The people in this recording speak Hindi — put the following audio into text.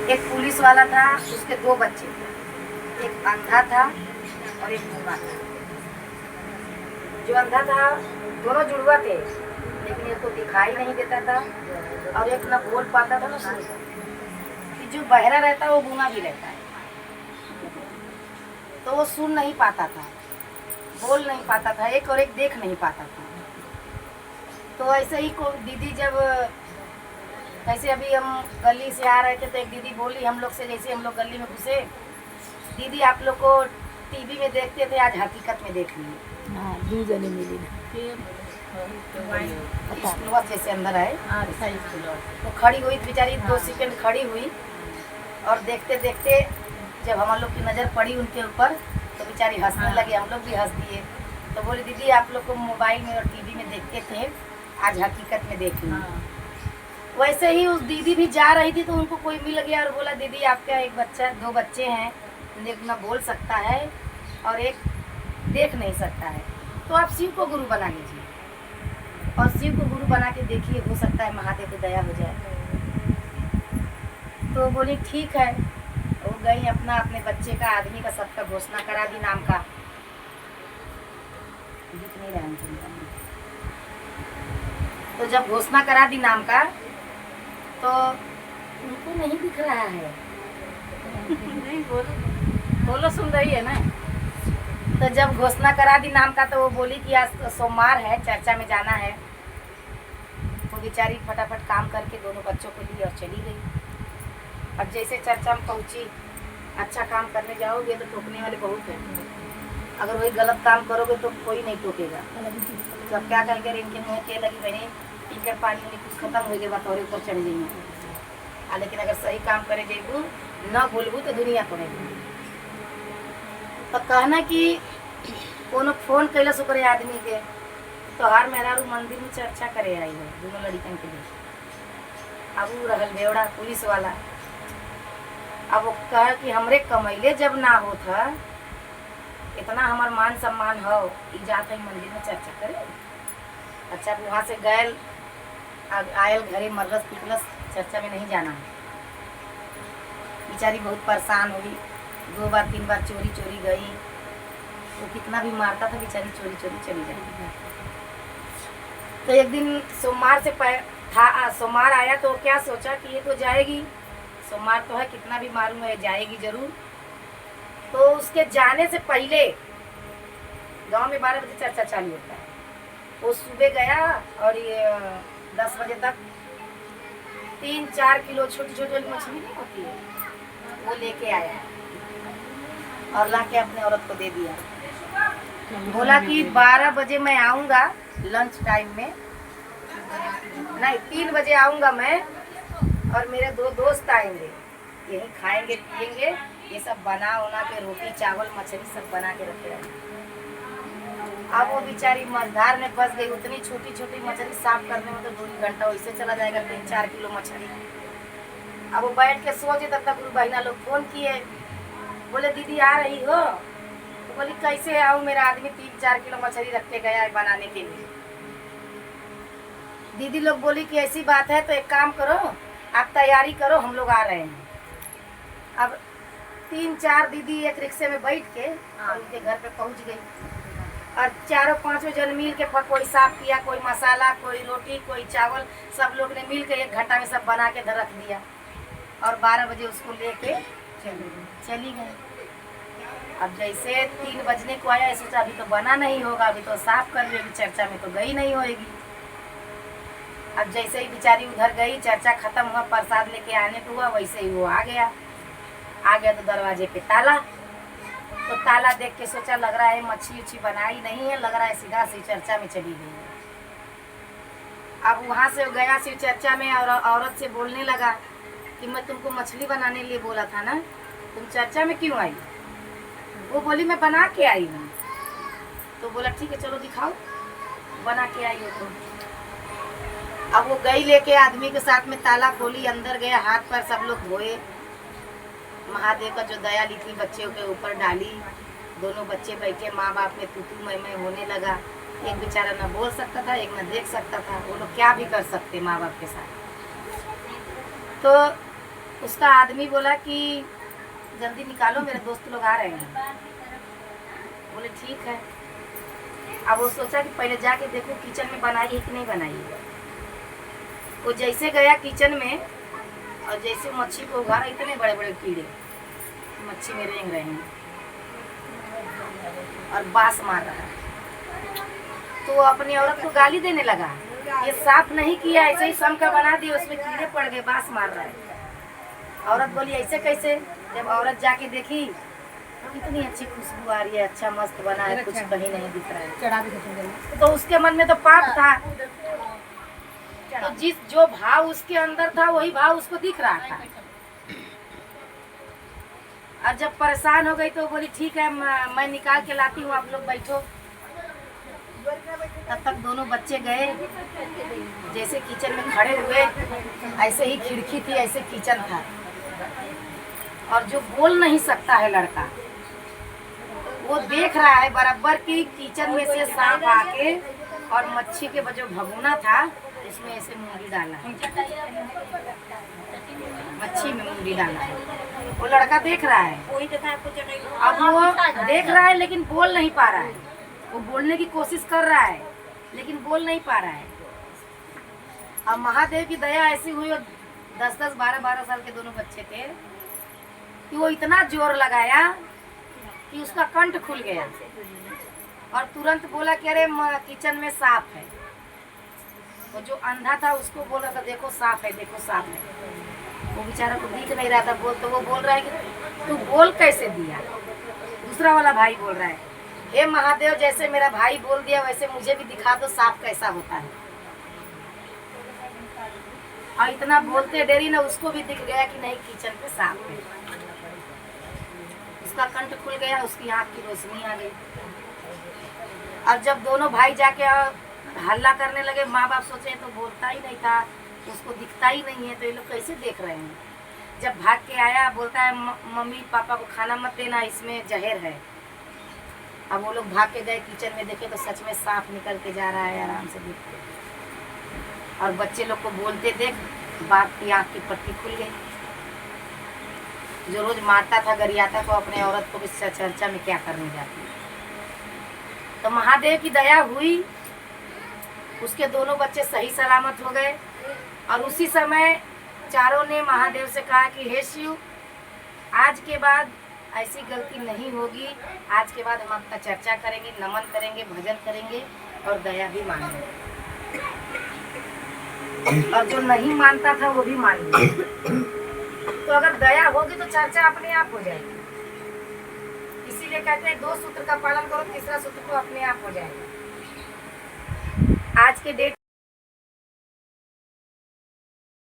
एक पुलिस वाला था, उसके 2 बच्चे थे, एक अंधा था और एक गूंगा था। जो अंधा था दोनों जुड़वा थे, लेकिन एक को दिखाई नहीं देता था और एक न बोल पाता था न सुन पाता। कि जो बहरा रहता है वो गूंगा भी रहता है, तो वो सुन नहीं पाता था, बोल नहीं पाता था एक, और एक देख नहीं पाता था। तो ऐसे ही को दीदी जब ऐसे अभी हम गली से आ रहे थे तो एक दीदी बोली हम लोग से, जैसे हम लोग गली में घुसे, दीदी आप लोग को टीवी में देखते थे, आज हकीकत में देख लिए। हाँ, 2 जने मिली स्कूल जैसे अंदर आए तो खड़ी हुई बेचारी, 2 सेकंड खड़ी हुई और देखते देखते जब हम लोग की नज़र पड़ी उनके ऊपर तो बेचारी हंसने लगी, हम लोग भी हंस दिए। तो बोली दीदी आप लोग को मोबाइल में और टीवी में देखते थे, आज हकीकत में देख लिए। वैसे ही उस दीदी भी जा रही थी तो उनको कोई मिल गया और बोला दीदी आपका एक बच्चा, 2 बच्चे हैं, एक न बोल सकता है और एक देख नहीं सकता है, तो आप शिव को गुरु बना लीजिए और शिव को गुरु बना के देखिए, हो सकता है महादेव की दया हो जाए। तो बोली ठीक है। वो गई अपना अपने बच्चे का, आदमी का, सबका घोषणा करा दी नाम का। दिख नहीं रहा है। तो जब घोषणा करा दी नाम का तो उनको नहीं दिख रहा है। नहीं बोलो सुन रही है ना। तो जब घोषणा करा दी नाम का तो वो बोली कि आज तो सोमवार है, चर्चा में जाना है। वो बेचारी फटाफट काम करके दोनों बच्चों को ली और चली गई। अब जैसे चर्चा में पहुंची, अच्छा काम करने जाओगे तो टोकने वाले बहुत हैं, अगर वही गलत काम करोगे तो कोई नहीं टोकेगा। तो अब क्या करके इनके मुँह के लगी बहने, इनके पानी में कुछ खत्म हो गए, बात और ऊपर चढ़ गई। लेकिन अगर सही काम करे जेबू न भूलबू तो दुनिया को नहीं भूलबू। तो कहना कि कोनो फोन कैलस ओकरे आदमी के तो हर मेहरारू मंदिर में चर्चा करे आई है दोनों लड़कियों के लिए। अब वो रहल बेवड़ा पुलिस वाला, अब वो कह कि हमरे कमैले जब ना हो था, इतना हमार मान सम्मान हो, जात है मंदिर में चर्चा करे। अच्छा वहाँ से गए, आयल घरे मरलस पिटलस, चर्चा में नहीं जाना है। बेचारी बहुत परेशान हुई, 2 बार 3 बार चोरी चोरी गई। वो कितना भी मारता था बेचारी चोरी चोरी चली जाती। तो एक दिन सोमवार से था, सोमवार आया तो क्या सोचा कि ये तो जाएगी, सोमवार तो है, कितना भी मालूम है जाएगी जरूर। तो उसके जाने से पहले गांव में 12 बजे चर्चा चालू होता है। वो सुबह गया और ये 10 बजे तक 3-4 किलो छोटी छोटी वाली मछली नहीं होती है वो लेके आया और लाके अपने औरत को दे दिया। बोला कि 12 बजे मैं आऊँगा, लंच टाइम में नहीं 3 बजे आऊँगा मैं और मेरे 2 दोस्त आएंगे, यही खाएंगे पिएंगे, ये सब बना उना के रोटी चावल मछली सब बना के रखे रहेंगे। अब वो बेचारी मझधार में फंस गई, उतनी छोटी छोटी मछली साफ करने में तो 2 घंटा वैसे चला जाएगा, 3-4 किलो मछली। अब वो बैठ के सोचे, तब तक बहना लोग फोन किए, बोले दीदी आ रही हो? तो बोली कैसे आऊँ, मेरा आदमी 3-4 किलो मछली रख के गया है बनाने के लिए। दीदी लोग बोली कि ऐसी बात है तो एक काम करो, आप तैयारी करो, हम लोग आ रहे हैं। अब 3-4 दीदी एक रिक्शे में बैठ के उनके घर पे पहुंच गई और 4-5 जन मिल के कोई साफ किया, कोई मसाला, कोई रोटी, कोई चावल, सब लोग ने मिल के 1 घंटा में सब बना के रख दिया और 12 बजे उसको लेके चली गई। अब जैसे 3 बजने को आया, सोचा अभी तो बना नहीं होगा, अभी तो साफ कर लेगी, चर्चा में तो गई नहीं होगी। अब जैसे ही बेचारी उधर गई, चर्चा खत्म हुआ, प्रसाद लेके आने को हुआ, वैसे ही वो आ गया तो दरवाजे पे ताला। तो ताला देख के सोचा लग रहा है मच्छी उच्छी बनाई नहीं है, लग रहा है सीधा शिव चर्चा में चली गई है। अब वहाँ से गया शिव चर्चा में और औरत से बोलने लगा कि मैं तुमको मछली बनाने लिए बोला था ना, तुम चर्चा में क्यों आई? वो बोली मैं बना के आई हूँ। तो बोला ठीक है चलो दिखाओ, बना के आई हो तुम। अब वो गई लेके आदमी के साथ में, ताला खोली, अंदर गया, हाथ पर सब लोग धोए, महादेव का जो दया लिखी बच्चों के ऊपर डाली। दोनों बच्चे बैठे, माँ बाप में तू मैं होने लगा। एक बेचारा न बोल सकता था, एक न देख सकता था, वो लोग क्या भी कर सकते माँ बाप के साथ। तो उसका आदमी बोला कि जल्दी निकालो, मेरे दोस्त लोग आ रहे हैं। बोले ठीक है। अब वो सोचा कि पहले जाके देखो किचन में बनाई है कि नहीं बनाई है। वो जैसे गया किचन में और जैसे मच्छी को उघाड़ा, इतने बड़े बड़े कीड़े मच्छी में रेंग रहे हैं और बास मार रहा है। तो वो अपनी औरत को गाली देने लगा, ये साफ नहीं किया, ऐसे ही सम का बना दिया, उसमें कीड़े पड़ गए, बास मार रहा है। औरत बोली ऐसे कैसे? जब औरत जाके देखी कितनी अच्छी खुशबू आ रही है, अच्छा मस्त बना है, कुछ कहीं नहीं दिख रहा है। तो उसके मन में तो पाप था, तो जो भाव उसके अंदर था वही भाव उसको दिख रहा था। और जब परेशान हो गई तो बोली ठीक है, मैं निकाल के लाती हूँ, आप लोग बैठो। तब तक दोनों बच्चे गए, जैसे किचन में खड़े हुए, ऐसे ही खिड़की थी, ऐसे किचन था। और जो बोल नहीं सकता है लड़का, वो देख रहा है बराबर की किचन में से सांप आके और मच्छी के जो भगोना था उसमें ऐसे मूंगी डाला है, मच्छी में मूंगी डाला है। वो लड़का देख रहा है, अब वो देख रहा है लेकिन बोल नहीं पा रहा है। वो बोलने की कोशिश कर रहा है लेकिन बोल नहीं पा रहा है। अब महादेव की दया ऐसी हुई, 10-10, 12-12 साल के दोनों बच्चे थे, कि वो इतना जोर लगाया कि उसका कंठ खुल गया और तुरंत बोला कि अरे किचन में सांप है। वो जो अंधा था उसको बोल रहा था देखो सांप है, देखो सांप है। वो बेचारा को दिख नहीं रहा था, तो वो बोल रहा है कि तू बोल कैसे दिया? दूसरा वाला भाई बोल रहा है, हे महादेव, जैसे मेरा भाई बोल दिया वैसे मुझे भी दिखा दो सांप कैसा होता है। और इतना बोलते देरी ना उसको भी दिख गया कि नहीं किचन पे सांप है। उसका कंठ खुल गया, उसकी आँख की रोशनी आ गई। और जब दोनों भाई जाके हल्ला करने लगे, माँ बाप सोचे तो बोलता ही नहीं था, उसको दिखता ही नहीं है, तो ये लोग कैसे देख रहे हैं। जब भाग के आया बोलता है मम्मी पापा को खाना मत देना, इसमें जहर है। अब वो लोग भाग के गए किचन में, देखे तो सच में सांप निकल के जा रहा है, आराम से देखते। और बच्चे लोग को बोलते देख बाप की आँख की पट्टी खुल गई। जो रोज मारता था गरियाता को, अपने औरत को भी चर्चा में क्या करने जाती। तो महादेव की दया हुई, उसके दोनों बच्चे सही सलामत हो गए। और उसी समय चारों ने महादेव से कहा कि हे शिव, आज के बाद ऐसी गलती नहीं होगी, आज के बाद हम आपका चर्चा करेंगे, नमन करेंगे, भजन करेंगे और दया भी मानेंगे। और जो नहीं मानता था वो भी मान गया। तो अगर दया होगी तो चर्चा अपने आप हो जाएगी। इसीलिए कहते हैं 2 सूत्र का पालन करो, तीसरा सूत्र तो अपने आप हो जाएगा। आज के डेट